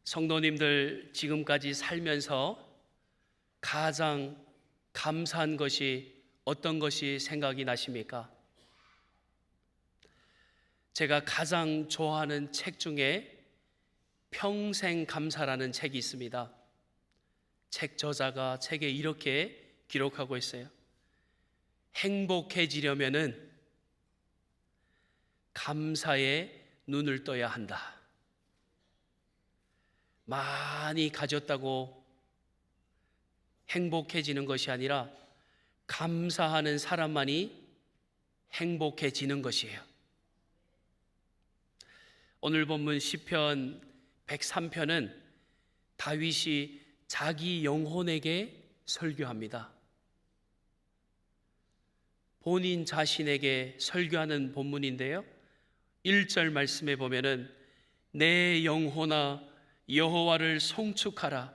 성도님들, 지금까지 살면서 가장 감사한 것이 어떤 것이 생각이 나십니까? 제가 가장 좋아하는 책 중에 평생 감사라는 책이 있습니다. 책 저자가 책에 이렇게 기록하고 있어요. 행복해지려면은 감사에 눈을 떠야 한다. 많이 가졌다고 행복해지는 것이 아니라 감사하는 사람만이 행복해지는 것이에요. 오늘 본문 시편 103편은 다윗이 자기 영혼에게 설교합니다. 본인 자신에게 설교하는 본문인데요, 1절 말씀에 보면은 내 영혼아 여호와를 송축하라.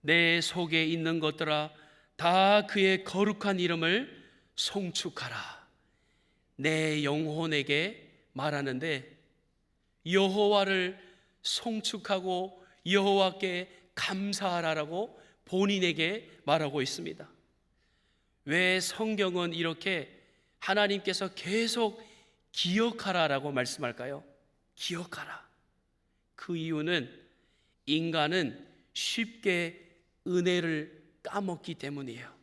내 속에 있는 것들아 다 그의 거룩한 이름을 송축하라. 내 영혼에게 말하는데 여호와를 송축하고 여호와께 감사하라라고 본인에게 말하고 있습니다. 왜 성경은 이렇게 하나님께서 계속 기억하라라고 말씀할까요? 기억하라. 그 이유는 인간은 쉽게 은혜를 까먹기 때문이에요.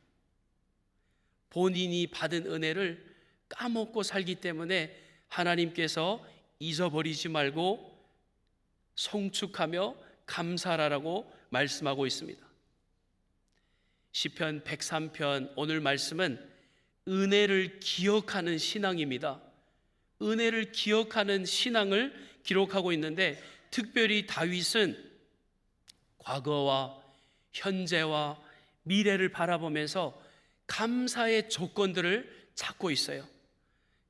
본인이 받은 은혜를 까먹고 살기 때문에 하나님께서 잊어버리지 말고 송축하며 감사하라고 말씀하고 있습니다. 시편 103편 오늘 말씀은 은혜를 기억하는 신앙입니다. 은혜를 기억하는 신앙을 기록하고 있는데, 특별히 다윗은 과거와 현재와 미래를 바라보면서 감사의 조건들을 찾고 있어요.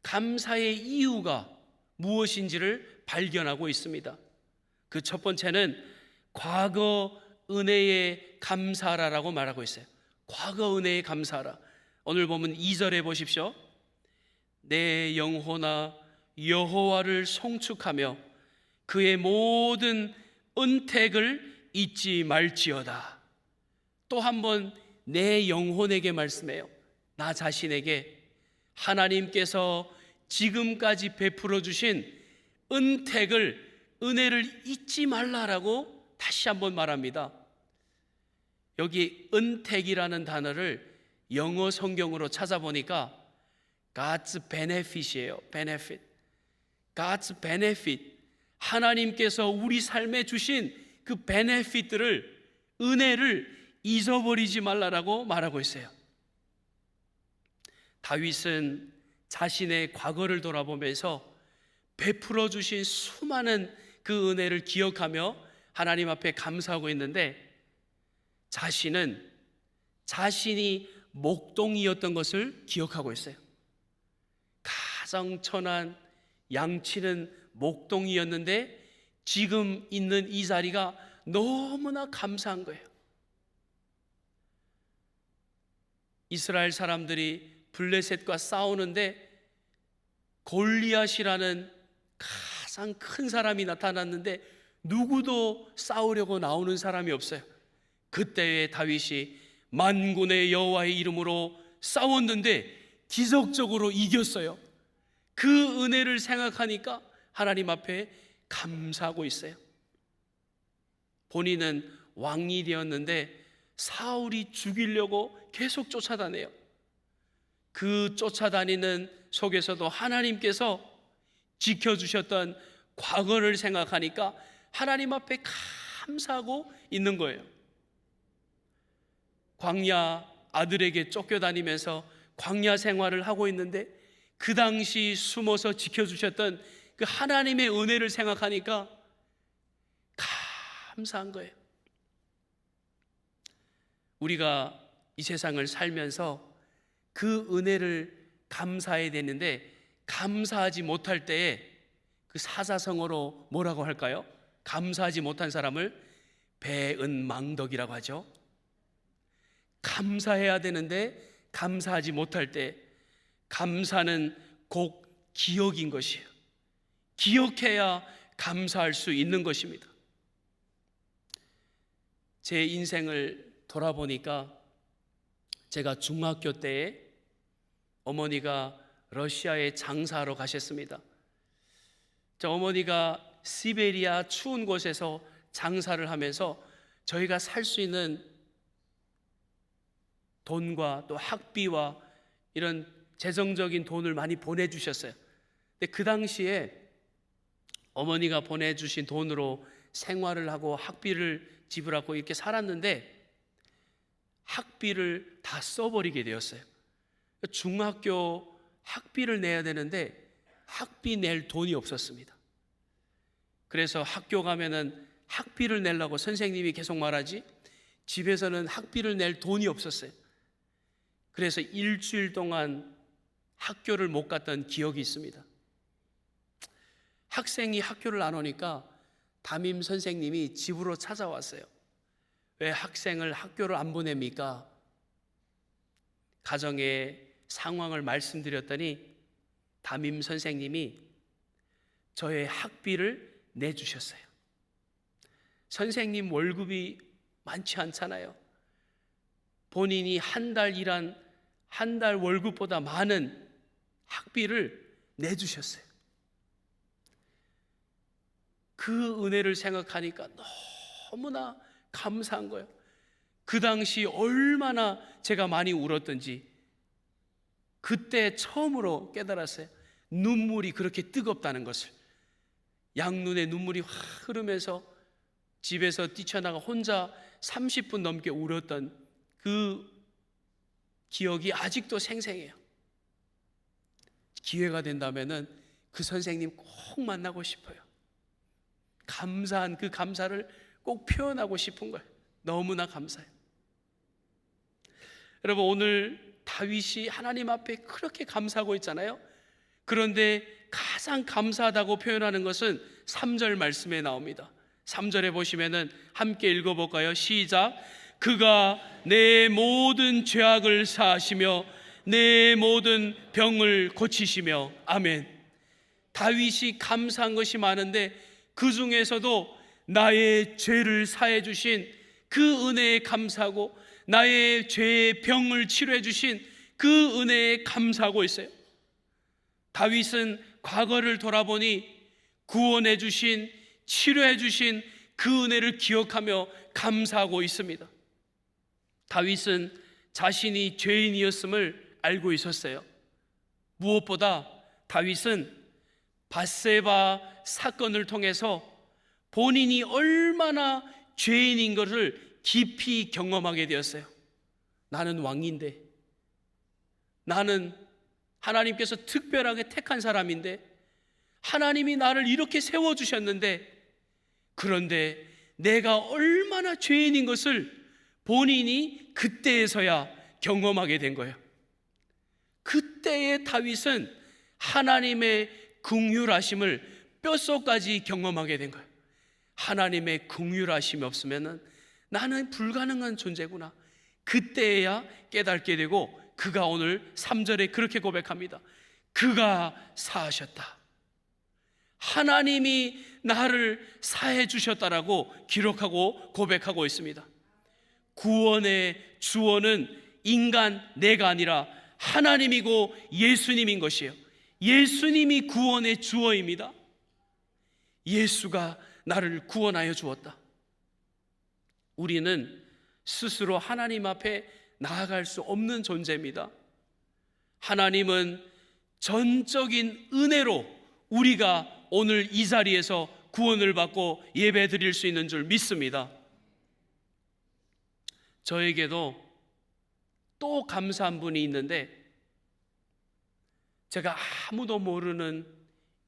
감사의 이유가 무엇인지를 발견하고 있습니다. 그 첫 번째는 과거 은혜에 감사하라라고 말하고 있어요. 과거 은혜에 감사하라. 오늘 보면 2절에 보십시오. 내 영혼아 여호와를 송축하며 그의 모든 은택을 잊지 말지어다. 또 한 번 내 영혼에게 말씀해요. 나 자신에게 하나님께서 지금까지 베풀어 주신 은혜를 잊지 말라라고 다시 한번 말합니다. 여기 은택이라는 단어를 영어 성경으로 찾아보니까 God's benefit이에요. benefit. God's benefit. 하나님께서 우리 삶에 주신 그 benefit들을, 은혜를 잊어버리지 말라라고 말하고 있어요. 다윗은 자신의 과거를 돌아보면서 베풀어 주신 수많은 그 은혜를 기억하며 하나님 앞에 감사하고 있는데, 자신은 자신이 목동이었던 것을 기억하고 있어요. 가장 천한 양치는 목동이었는데 지금 있는 이 자리가 너무나 감사한 거예요. 이스라엘 사람들이 블레셋과 싸우는데 골리앗이라는 가장 큰 사람이 나타났는데 누구도 싸우려고 나오는 사람이 없어요. 그때에 다윗이 만군의 여호와의 이름으로 싸웠는데 기적적으로 이겼어요. 그 은혜를 생각하니까 하나님 앞에 감사하고 있어요. 본인은 왕이 되었는데 사울이 죽이려고 계속 쫓아다녀요. 그 쫓아다니는 속에서도 하나님께서 지켜주셨던 과거를 생각하니까 하나님 앞에 감사하고 있는 거예요. 광야 아들에게 쫓겨다니면서 광야 생활을 하고 있는데 그 당시 숨어서 지켜주셨던 그 하나님의 은혜를 생각하니까 감사한 거예요. 우리가 이 세상을 살면서 그 은혜를 감사해야 되는데 감사하지 못할 때에 그 사자성어로 뭐라고 할까요? 감사하지 못한 사람을 배은망덕이라고 하죠. 감사해야 되는데 감사하지 못할 때, 감사는 곧 기억인 것이에요. 기억해야 감사할 수 있는 것입니다. 제 인생을 돌아보니까 제가 중학교 때에 어머니가 러시아에 장사하러 가셨습니다. 저 어머니가 시베리아 추운 곳에서 장사를 하면서 저희가 살 수 있는 돈과 또 학비와 이런 재정적인 돈을 많이 보내주셨어요. 근데 그 당시에 어머니가 보내주신 돈으로 생활을 하고 학비를 지불하고 이렇게 살았는데 학비를 다 써버리게 되었어요. 중학교 학비를 내야 되는데 학비 낼 돈이 없었습니다. 그래서 학교 가면은 학비를 내려고 선생님이 계속 말하지 집에서는 학비를 낼 돈이 없었어요. 그래서 일주일 동안 학교를 못 갔던 기억이 있습니다. 학생이 학교를 안 오니까 담임 선생님이 집으로 찾아왔어요. 왜 학생을 학교를 안 보냅니까? 가정의 상황을 말씀드렸더니 담임 선생님이 저의 학비를 내주셨어요. 선생님 월급이 많지 않잖아요. 본인이 한 달 일한 한 달 월급보다 많은 학비를 내주셨어요. 그 은혜를 생각하니까 너무나 감사한 거예요. 그 당시 얼마나 제가 많이 울었던지 그때 처음으로 깨달았어요. 눈물이 그렇게 뜨겁다는 것을. 양눈에 눈물이 확 흐르면서 집에서 뛰쳐나가 혼자 30분 넘게 울었던 그 기억이 아직도 생생해요. 기회가 된다면은 그 선생님 꼭 만나고 싶어요. 감사한 그 감사를 꼭 표현하고 싶은 거예요. 너무나 감사해요. 여러분, 오늘 다윗이 하나님 앞에 그렇게 감사하고 있잖아요. 그런데 가장 감사하다고 표현하는 것은 3절 말씀에 나옵니다. 3절에 보시면은 함께 읽어볼까요? 시작. 그가 내 모든 죄악을 사하시며 내 모든 병을 고치시며. 아멘. 다윗이 감사한 것이 많은데 그 중에서도 나의 죄를 사해 주신 그 은혜에 감사하고 나의 죄의 병을 치료해 주신 그 은혜에 감사하고 있어요. 다윗은 과거를 돌아보니 구원해 주신, 치료해 주신 그 은혜를 기억하며 감사하고 있습니다. 다윗은 자신이 죄인이었음을 알고 있었어요. 무엇보다 다윗은 밧세바 사건을 통해서 본인이 얼마나 죄인인 것을 깊이 경험하게 되었어요. 나는 왕인데, 나는 하나님께서 특별하게 택한 사람인데, 하나님이 나를 이렇게 세워주셨는데, 그런데 내가 얼마나 죄인인 것을 본인이 그때에서야 경험하게 된 거예요. 그때의 다윗은 하나님의 긍휼하심을 뼛속까지 경험하게 된 거예요. 하나님의 긍휼하심이 없으면 나는 불가능한 존재구나. 그때야 깨닫게 되고, 그가 오늘 3절에 그렇게 고백합니다. 그가 사하셨다. 하나님이 나를 사해 주셨다라고 기록하고 고백하고 있습니다. 구원의 주원은 인간 내가 아니라 하나님이고 예수님인 것이에요. 예수님이 구원의 주어입니다. 예수가 나를 구원하여 주었다. 우리는 스스로 하나님 앞에 나아갈 수 없는 존재입니다. 하나님은 전적인 은혜로 우리가 오늘 이 자리에서 구원을 받고 예배 드릴 수 있는 줄 믿습니다. 저에게도 또 감사한 분이 있는데, 제가 아무도 모르는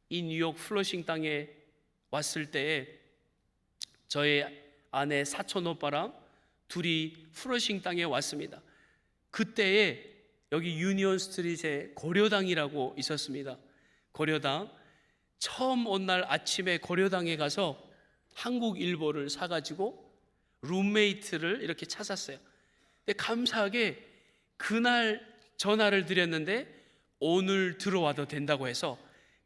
이 뉴욕 플러싱 땅에 왔을 때에 저의 아내 사촌 오빠랑 둘이 플러싱 땅에 왔습니다. 그때에 여기 유니온 스트릿에 고려당이라고 있었습니다. 고려당. 처음 온 날 아침에 고려당에 가서 한국 일보를 사가지고 룸메이트를 이렇게 찾았어요. 근데 감사하게 그날 전화를 드렸는데 오늘 들어와도 된다고 해서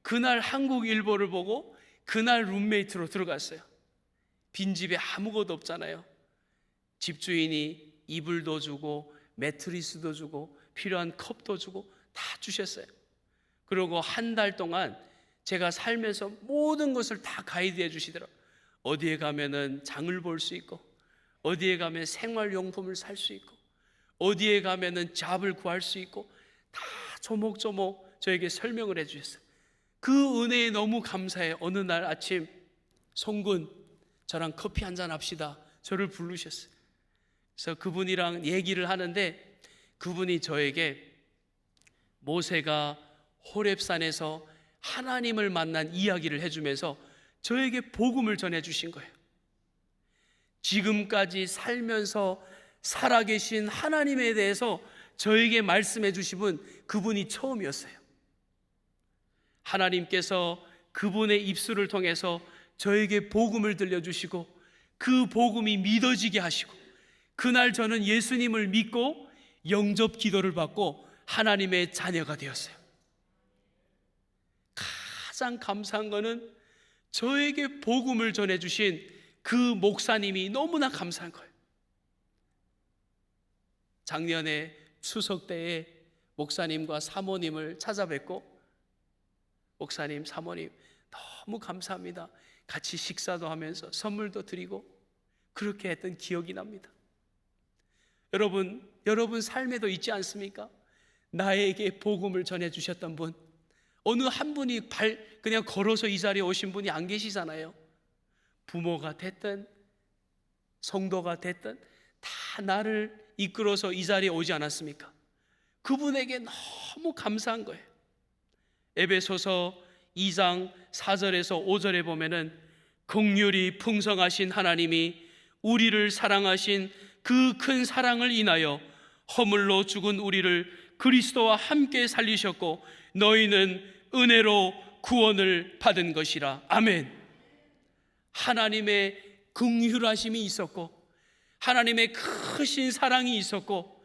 그날 한국 일보를 보고 그날 룸메이트로 들어갔어요. 빈집에 아무것도 없잖아요. 집주인이 이불도 주고 매트리스도 주고 필요한 컵도 주고 다 주셨어요. 그리고 한 달 동안 제가 살면서 모든 것을 다 가이드해 주시더라고요. 어디에 가면은 장을 볼 수 있고, 어디에 가면 생활용품을 살 수 있고, 어디에 가면은 잡을 구할 수 있고, 다 조목조목 저에게 설명을 해 주셨어요. 그 은혜에 너무 감사해. 어느 날 아침 송군, 저랑 커피 한잔 합시다. 저를 부르셨어요. 그래서 그분이랑 얘기를 하는데 그분이 저에게 모세가 호렙산에서 하나님을 만난 이야기를 해주면서 저에게 복음을 전해주신 거예요. 지금까지 살면서 살아계신 하나님에 대해서 저에게 말씀해 주신 분, 그분이 처음이었어요. 하나님께서 그분의 입술을 통해서 저에게 복음을 들려주시고 그 복음이 믿어지게 하시고, 그날 저는 예수님을 믿고 영접 기도를 받고 하나님의 자녀가 되었어요. 가장 감사한 거는 저에게 복음을 전해주신 그 목사님이 너무나 감사한 거예요. 작년에 추석 때에 목사님과 사모님을 찾아뵙고, 목사님, 사모님 너무 감사합니다. 같이 식사도 하면서 선물도 드리고 그렇게 했던 기억이 납니다. 여러분 삶에도 있지 않습니까? 나에게 복음을 전해주셨던 분, 어느 한 분이 그냥 걸어서 이 자리에 오신 분이 안 계시잖아요. 부모가 됐든 성도가 됐든 다 나를 이끌어서 이 자리에 오지 않았습니까? 그분에게 너무 감사한 거예요. 에베소서 2장 4절에서 5절에 보면은 긍휼이 풍성하신 하나님이 우리를 사랑하신 그 큰 사랑을 인하여 허물로 죽은 우리를 그리스도와 함께 살리셨고 너희는 은혜로 구원을 받은 것이라. 아멘. 하나님의 긍휼하심이 있었고 하나님의 크신 사랑이 있었고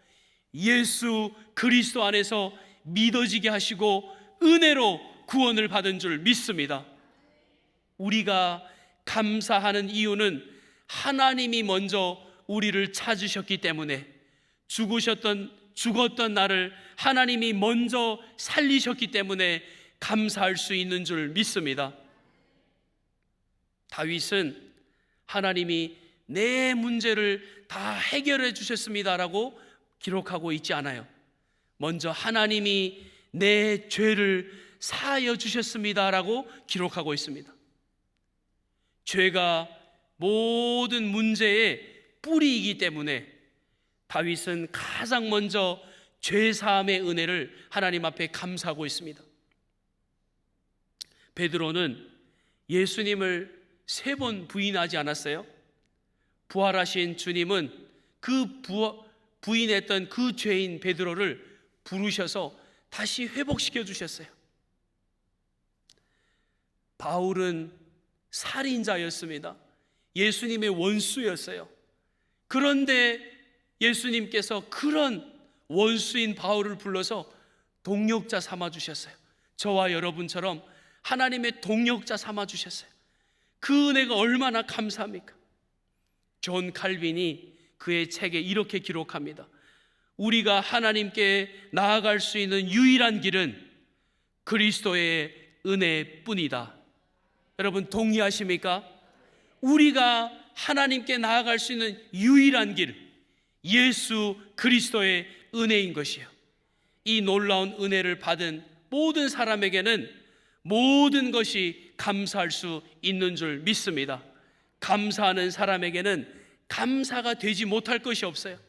예수 그리스도 안에서 믿어지게 하시고 은혜로 구원을 받은 줄 믿습니다. 우리가 감사하는 이유는 하나님이 먼저 우리를 찾으셨기 때문에, 죽었던 나를 하나님이 먼저 살리셨기 때문에 감사할 수 있는 줄 믿습니다. 다윗은 하나님이 내 문제를 다 해결해 주셨습니다라고 기록하고 있지 않아요. 먼저 하나님이 내 죄를 사하여 주셨습니다라고 기록하고 있습니다. 죄가 모든 문제의 뿌리이기 때문에 다윗은 가장 먼저 죄사함의 은혜를 하나님 앞에 감사하고 있습니다. 베드로는 예수님을 3번 부인하지 않았어요? 부활하신 주님은 부인했던 그 죄인 베드로를 부르셔서 다시 회복시켜 주셨어요. 바울은 살인자였습니다. 예수님의 원수였어요. 그런데 예수님께서 그런 원수인 바울을 불러서 동역자 삼아 주셨어요. 저와 여러분처럼 하나님의 동역자 삼아 주셨어요. 그 은혜가 얼마나 감사합니까? 존 칼빈이 그의 책에 이렇게 기록합니다. 우리가 하나님께 나아갈 수 있는 유일한 길은 그리스도의 은혜뿐이다. 여러분 동의하십니까? 우리가 하나님께 나아갈 수 있는 유일한 길, 예수 그리스도의 은혜인 것이요. 이 놀라운 은혜를 받은 모든 사람에게는 모든 것이 감사할 수 있는 줄 믿습니다. 감사하는 사람에게는 감사가 되지 못할 것이 없어요.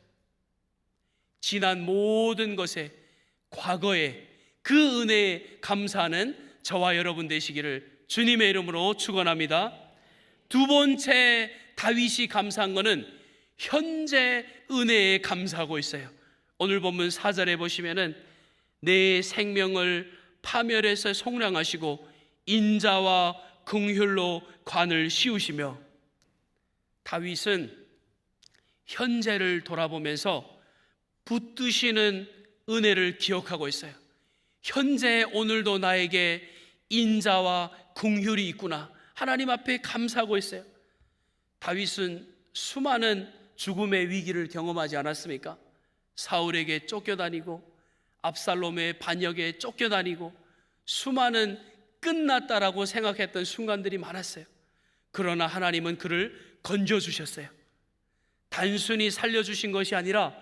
지난 모든 것에, 과거에 그 은혜에 감사하는 저와 여러분 되시기를 주님의 이름으로 축원합니다. 두 번째 다윗이 감사한 것은 현재 은혜에 감사하고 있어요. 오늘 본문 4절에 보시면은 내 생명을 파멸해서 속량하시고 인자와 긍휼로 관을 씌우시며, 다윗은 현재를 돌아보면서 붙드시는 은혜를 기억하고 있어요. 현재 오늘도 나에게 인자와 긍휼이 있구나, 하나님 앞에 감사하고 있어요. 다윗은 수많은 죽음의 위기를 경험하지 않았습니까? 사울에게 쫓겨다니고 압살롬의 반역에 쫓겨다니고 수많은 끝났다라고 생각했던 순간들이 많았어요. 그러나 하나님은 그를 건져주셨어요. 단순히 살려주신 것이 아니라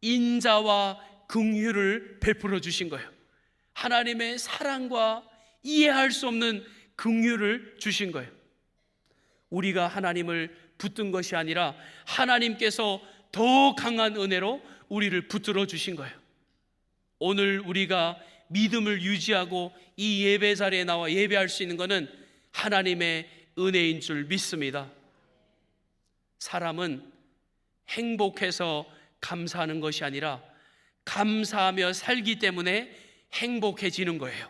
인자와 긍휼을 베풀어 주신 거예요. 하나님의 사랑과 이해할 수 없는 긍휼을 주신 거예요. 우리가 하나님을 붙든 것이 아니라 하나님께서 더 강한 은혜로 우리를 붙들어 주신 거예요. 오늘 우리가 믿음을 유지하고 이 예배 자리에 나와 예배할 수 있는 것은 하나님의 은혜인 줄 믿습니다. 사람은 행복해서 감사하는 것이 아니라 감사하며 살기 때문에 행복해지는 거예요.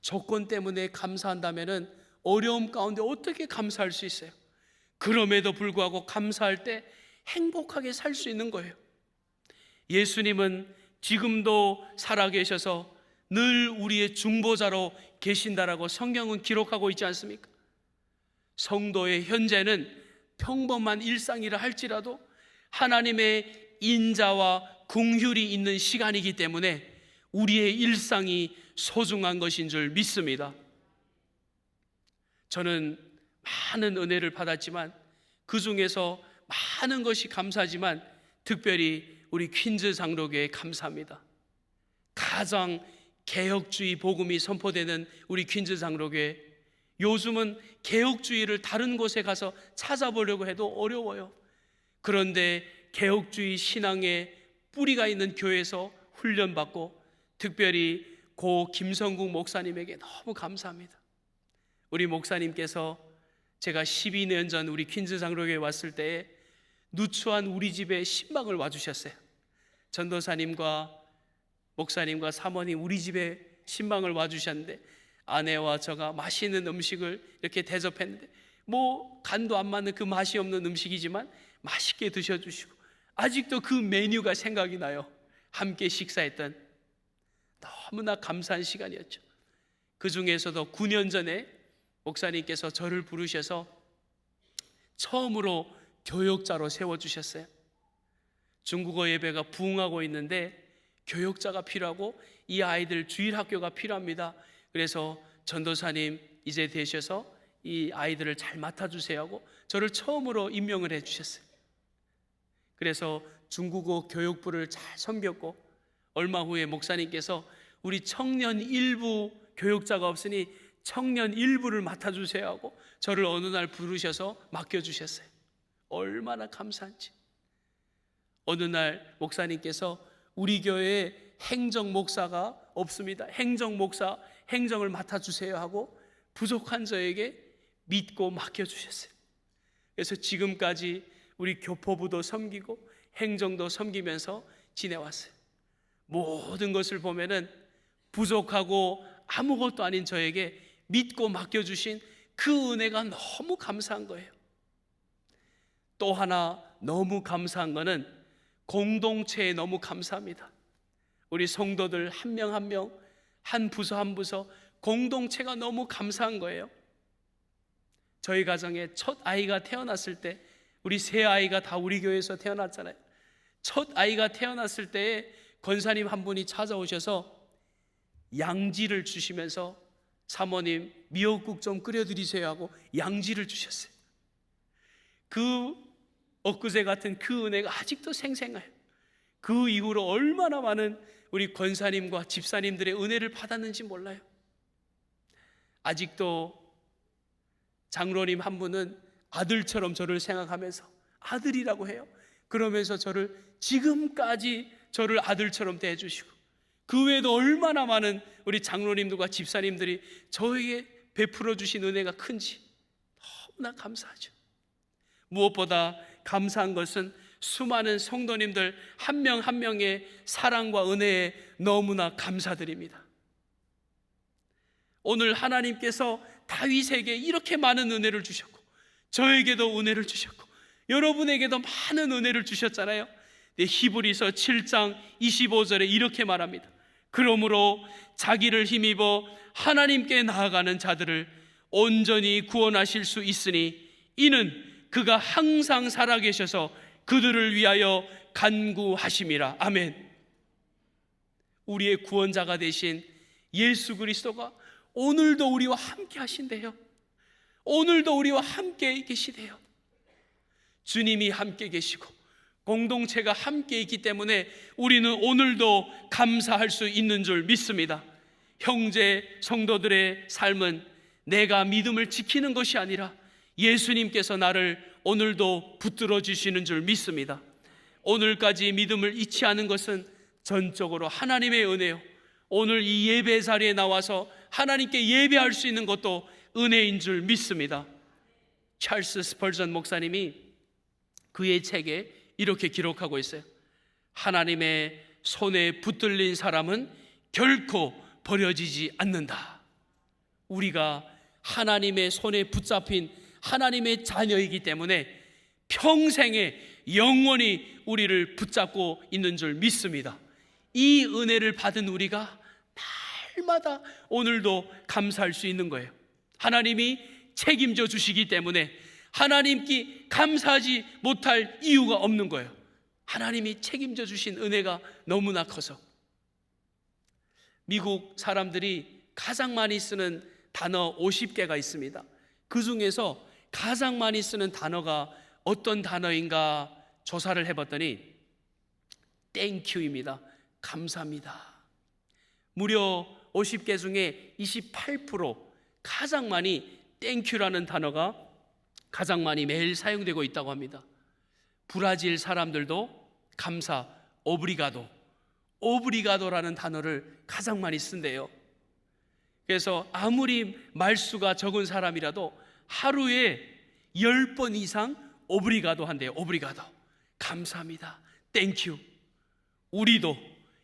조건 때문에 감사한다면 어려움 가운데 어떻게 감사할 수 있어요? 그럼에도 불구하고 감사할 때 행복하게 살 수 있는 거예요. 예수님은 지금도 살아계셔서 늘 우리의 중보자로 계신다라고 성경은 기록하고 있지 않습니까? 성도의 현재는 평범한 일상이라 할지라도 하나님의 인자와 긍휼이 있는 시간이기 때문에 우리의 일상이 소중한 것인 줄 믿습니다. 저는 많은 은혜를 받았지만 그 중에서 많은 것이 감사하지만 특별히 우리 퀸즈 장로교회에 감사합니다. 가장 개혁주의 복음이 선포되는 우리 퀸즈 장로교회, 요즘은 개혁주의를 다른 곳에 가서 찾아보려고 해도 어려워요. 그런데 개혁주의 신앙의 뿌리가 있는 교회에서 훈련받고 특별히 고 김성국 목사님에게 너무 감사합니다. 우리 목사님께서 제가 12년 전 우리 퀸즈 장로교회에 왔을 때에 누추한 우리 집에 신방을 와주셨어요. 전도사님과 목사님과 사모님 우리 집에 신방을 와주셨는데 아내와 저가 맛있는 음식을 이렇게 대접했는데 뭐 간도 안 맞는 그 맛이 없는 음식이지만 맛있게 드셔주시고 아직도 그 메뉴가 생각이 나요. 함께 식사했던 너무나 감사한 시간이었죠. 그 중에서도 9년 전에 목사님께서 저를 부르셔서 처음으로 교역자로 세워주셨어요. 중국어 예배가 부흥하고 있는데 교역자가 필요하고 이 아이들 주일학교가 필요합니다. 그래서 전도사님 이제 되셔서 이 아이들을 잘 맡아주세요 하고 저를 처음으로 임명을 해주셨어요. 그래서 중국어 교육부를 잘 섬겼고 얼마 후에 목사님께서 우리 청년 일부 교육자가 없으니 청년 일부를 맡아주세요 하고 저를 어느 날 부르셔서 맡겨주셨어요. 얼마나 감사한지. 어느 날 목사님께서 우리 교회에 행정 목사가 없습니다. 행정 목사 행정을 맡아주세요 하고 부족한 저에게 믿고 맡겨주셨어요. 그래서 지금까지 우리 교포부도 섬기고 행정도 섬기면서 지내왔어요. 모든 것을 보면은 부족하고 아무것도 아닌 저에게 믿고 맡겨주신 그 은혜가 너무 감사한 거예요. 또 하나 너무 감사한 거는 공동체에 너무 감사합니다. 우리 성도들 한 명 한 명, 한 부서 한 부서 공동체가 너무 감사한 거예요. 저희 가정에 첫 아이가 태어났을 때 우리 세 아이가 다 우리 교회에서 태어났잖아요. 첫 아이가 태어났을 때에 권사님 한 분이 찾아오셔서 양지를 주시면서 사모님 미역국 좀 끓여드리세요 하고 양지를 주셨어요. 그 엊그제 같은 그 은혜가 아직도 생생해요. 그 이후로 얼마나 많은 우리 권사님과 집사님들의 은혜를 받았는지 몰라요. 아직도 장로님 한 분은 아들처럼 저를 생각하면서 아들이라고 해요. 그러면서 저를 지금까지 저를 아들처럼 대해주시고 그 외에도 얼마나 많은 우리 장로님들과 집사님들이 저에게 베풀어 주신 은혜가 큰지 너무나 감사하죠. 무엇보다 감사한 것은 수많은 성도님들 한 명 한 명의 사랑과 은혜에 너무나 감사드립니다. 오늘 하나님께서 다윗에게 이렇게 많은 은혜를 주셨고 저에게도 은혜를 주셨고 여러분에게도 많은 은혜를 주셨잖아요. 히브리서 7장 25절에 이렇게 말합니다. 그러므로 자기를 힘입어 하나님께 나아가는 자들을 온전히 구원하실 수 있으니 이는 그가 항상 살아계셔서 그들을 위하여 간구하심이라. 아멘. 우리의 구원자가 되신 예수 그리스도가 오늘도 우리와 함께 하신대요. 오늘도 우리와 함께 계시대요. 주님이 함께 계시고 공동체가 함께 있기 때문에 우리는 오늘도 감사할 수 있는 줄 믿습니다. 형제 성도들의 삶은 내가 믿음을 지키는 것이 아니라 예수님께서 나를 오늘도 붙들어 주시는 줄 믿습니다. 오늘까지 믿음을 잃지 않은 것은 전적으로 하나님의 은혜요, 오늘 이 예배 자리에 나와서 하나님께 예배할 수 있는 것도 은혜인 줄 믿습니다. 찰스 스펄전 목사님이 그의 책에 이렇게 기록하고 있어요. 하나님의 손에 붙들린 사람은 결코 버려지지 않는다. 우리가 하나님의 손에 붙잡힌 하나님의 자녀이기 때문에 평생에 영원히 우리를 붙잡고 있는 줄 믿습니다. 이 은혜를 받은 우리가 날마다 오늘도 감사할 수 있는 거예요. 하나님이 책임져 주시기 때문에 하나님께 감사하지 못할 이유가 없는 거예요. 하나님이 책임져 주신 은혜가 너무나 커서. 미국 사람들이 가장 많이 쓰는 단어 50개가 있습니다. 그 중에서 가장 많이 쓰는 단어가 어떤 단어인가 조사를 해봤더니 땡큐입니다. 감사합니다. 무려 50개 중에 28% 가장 많이 땡큐라는 단어가 가장 많이 매일 사용되고 있다고 합니다. 브라질 사람들도 감사, 오브리가도라는 단어를 가장 많이 쓴대요. 그래서 아무리 말수가 적은 사람이라도 하루에 10번 이상 오브리가도 한대요. 오브리가도, 감사합니다, 땡큐. 우리도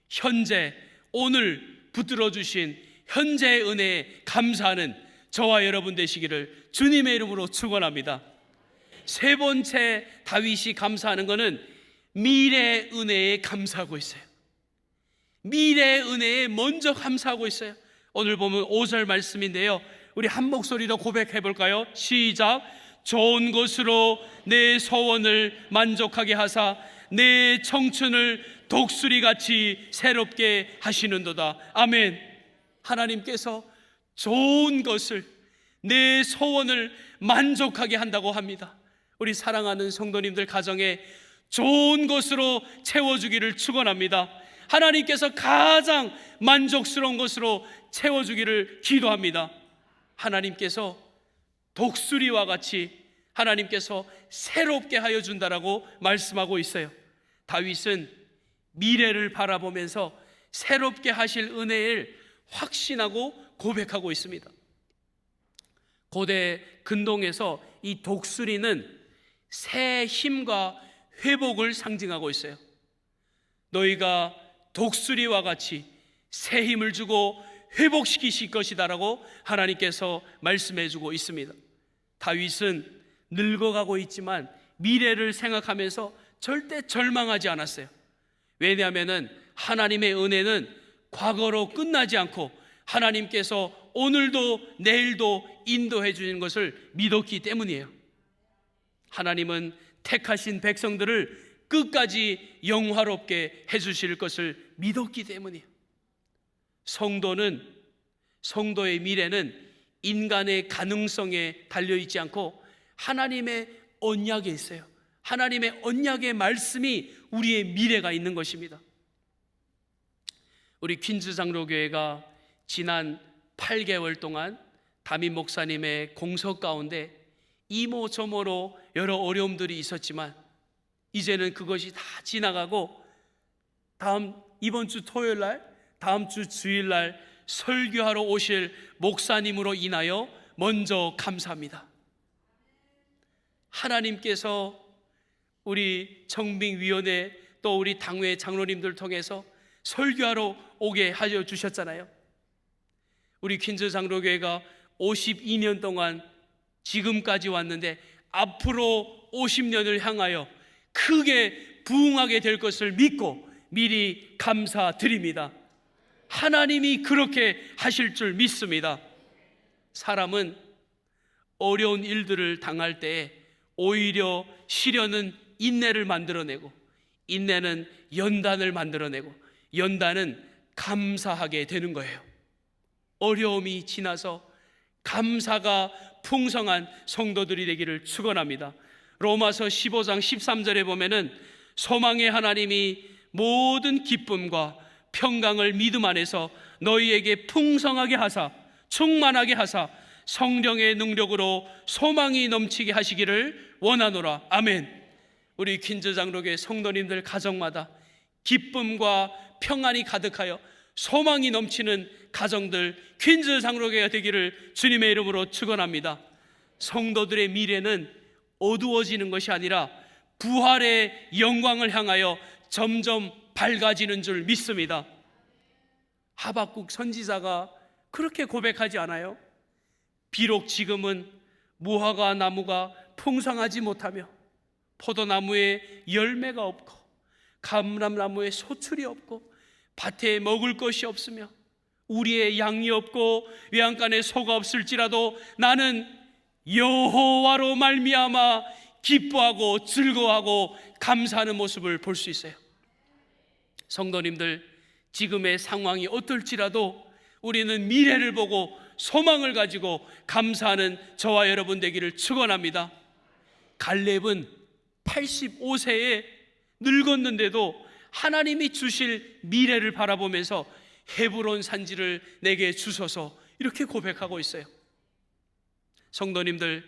현재 오늘 붙들어 주신 현재의 은혜에 감사하는 저와 여러분 되시기를 주님의 이름으로 축원합니다. 세 번째 다윗이 감사하는 것은 미래의 은혜에 감사하고 있어요. 미래의 은혜에 먼저 감사하고 있어요. 오늘 보면 5절 말씀인데요, 우리 한 목소리로 고백해 볼까요? 시작. 좋은 것으로 내 소원을 만족하게 하사 내 청춘을 독수리같이 새롭게 하시는도다. 아멘. 하나님께서 좋은 것을, 내 소원을 만족하게 한다고 합니다. 우리 사랑하는 성도님들 가정에 좋은 것으로 채워주기를 축원합니다. 하나님께서 가장 만족스러운 것으로 채워주기를 기도합니다. 하나님께서 독수리와 같이 하나님께서 새롭게 하여 준다라고 말씀하고 있어요. 다윗은 미래를 바라보면서 새롭게 하실 은혜를 확신하고 고백하고 있습니다. 고대 근동에서 이 독수리는 새 힘과 회복을 상징하고 있어요. 너희가 독수리와 같이 새 힘을 주고 회복시키실 것이다라고 하나님께서 말씀해 주고 있습니다. 다윗은 늙어가고 있지만 미래를 생각하면서 절대 절망하지 않았어요. 왜냐하면 하나님의 은혜는 과거로 끝나지 않고 하나님께서 오늘도 내일도 인도해 주는 것을 믿었기 때문이에요. 하나님은 택하신 백성들을 끝까지 영화롭게 해주실 것을 믿었기 때문이에요. 성도의 미래는 인간의 가능성에 달려있지 않고 하나님의 언약에 있어요. 하나님의 언약의 말씀이 우리의 미래가 있는 것입니다. 우리 퀸즈 장로교회가 지난 8개월 동안 담임 목사님의 공석 가운데 이모저모로 여러 어려움들이 있었지만 이제는 그것이 다 지나가고 이번 주 토요일 날, 다음 주 주일 날 설교하러 오실 목사님으로 인하여 먼저 감사합니다. 하나님께서 우리 청빙위원회 또 우리 당회 장로님들 통해서 설교하러 오게 하여 주셨잖아요. 우리 퀸즈 장로교회가 52년 동안 지금까지 왔는데 앞으로 50년을 향하여 크게 부흥하게 될 것을 믿고 미리 감사드립니다. 하나님이 그렇게 하실 줄 믿습니다. 사람은 어려운 일들을 당할 때 오히려 시련은 인내를 만들어내고, 인내는 연단을 만들어내고, 연단은 감사하게 되는 거예요. 어려움이 지나서 감사가 풍성한 성도들이 되기를 축원합니다. 로마서 15장 13절에 보면은 소망의 하나님이 모든 기쁨과 평강을 믿음 안에서 너희에게 풍성하게 하사 충만하게 하사 성령의 능력으로 소망이 넘치게 하시기를 원하노라. 아멘. 우리 퀸즈 장로교회 성도님들 가정마다 기쁨과 평안이 가득하여 소망이 넘치는 가정들, 퀸즈 장로교회가 되기를 주님의 이름으로 축원합니다. 성도들의 미래는 어두워지는 것이 아니라 부활의 영광을 향하여 점점 밝아지는 줄 믿습니다. 하박국 선지자가 그렇게 고백하지 않아요? 비록 지금은 무화과 나무가 풍성하지 못하며 포도나무에 열매가 없고 감람나무에 소출이 없고 밭에 먹을 것이 없으며 우리의 양이 없고 외양간에 소가 없을지라도 나는 여호와로 말미암아 기뻐하고 즐거워하고 감사하는 모습을 볼 수 있어요. 성도님들, 지금의 상황이 어떨지라도 우리는 미래를 보고 소망을 가지고 감사하는 저와 여러분 되기를 축원합니다. 갈렙은 85세에 늙었는데도 하나님이 주실 미래를 바라보면서 헤브론 산지를 내게 주소서 이렇게 고백하고 있어요. 성도님들,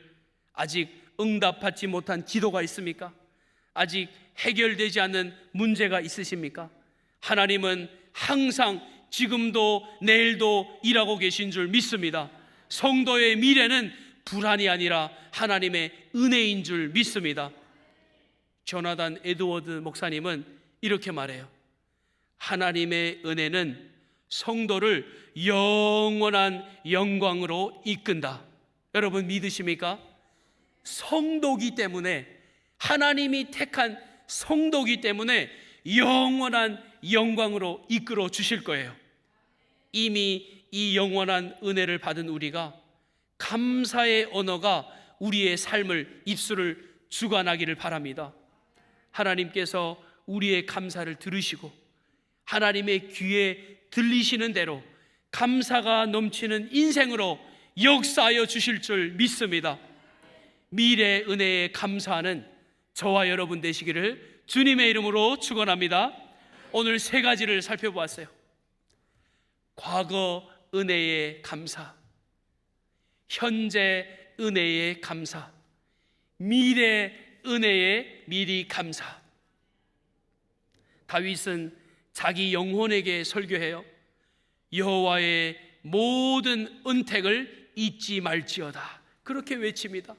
아직 응답받지 못한 기도가 있습니까? 아직 해결되지 않는 문제가 있으십니까? 하나님은 항상 지금도 내일도 일하고 계신 줄 믿습니다. 성도의 미래는 불안이 아니라 하나님의 은혜인 줄 믿습니다. 조나단 에드워드 목사님은 이렇게 말해요. 하나님의 은혜는 성도를 영원한 영광으로 이끈다. 여러분 믿으십니까? 성도기 때문에, 하나님이 택한 성도기 때문에 영원한 영광으로 이끌어 주실 거예요. 이미 이 영원한 은혜를 받은 우리가 감사의 언어가 우리의 삶을, 입술을 주관하기를 바랍니다. 하나님께서 우리의 감사를 들으시고 하나님의 귀에 들리시는 대로 감사가 넘치는 인생으로 역사하여 주실 줄 믿습니다. 미래 은혜에 감사하는 저와 여러분 되시기를 주님의 이름으로 축원합니다. 오늘 세 가지를 살펴보았어요. 과거 은혜의 감사, 현재 은혜의 감사, 미래 은혜의 미리 감사. 다윗은 자기 영혼에게 설교해요. 여호와의 모든 은택을 잊지 말지어다, 그렇게 외칩니다.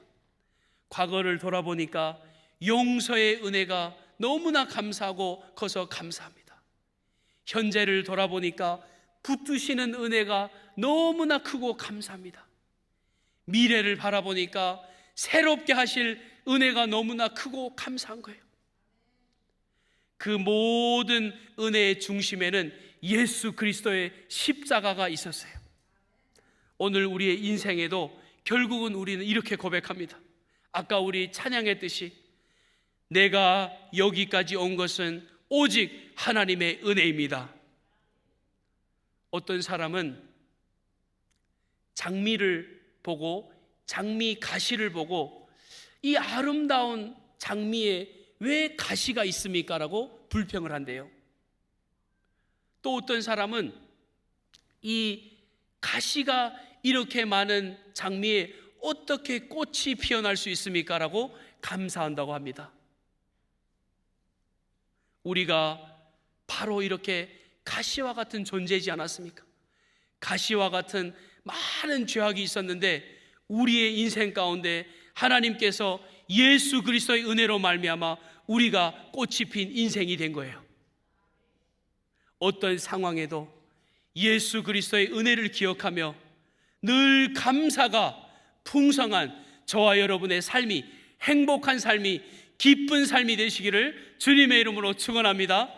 과거를 돌아보니까 용서의 은혜가 너무나 감사하고 커서 감사합니다. 현재를 돌아보니까 붙드시는 은혜가 너무나 크고 감사합니다. 미래를 바라보니까 새롭게 하실 은혜가 너무나 크고 감사한 거예요. 그 모든 은혜의 중심에는 예수 그리스도의 십자가가 있었어요. 오늘 우리의 인생에도 결국은 우리는 이렇게 고백합니다. 아까 우리 찬양했듯이 내가 여기까지 온 것은 오직 하나님의 은혜입니다. 어떤 사람은 장미를 보고, 장미 가시를 보고 이 아름다운 장미에 왜 가시가 있습니까? 라고 불평을 한대요. 또 어떤 사람은 이 가시가 이렇게 많은 장미에 어떻게 꽃이 피어날 수 있습니까? 라고 감사한다고 합니다. 우리가 바로 이렇게 가시와 같은 존재이지 않았습니까? 가시와 같은 많은 죄악이 있었는데 우리의 인생 가운데 하나님께서 예수 그리스도의 은혜로 말미암아 우리가 꽃이 핀 인생이 된 거예요. 어떤 상황에도 예수 그리스도의 은혜를 기억하며 늘 감사가 풍성한 저와 여러분의 삶이, 행복한 삶이, 기쁜 삶이 되시기를 주님의 이름으로 축원합니다.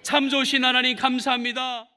참 좋으신 하나님 감사합니다.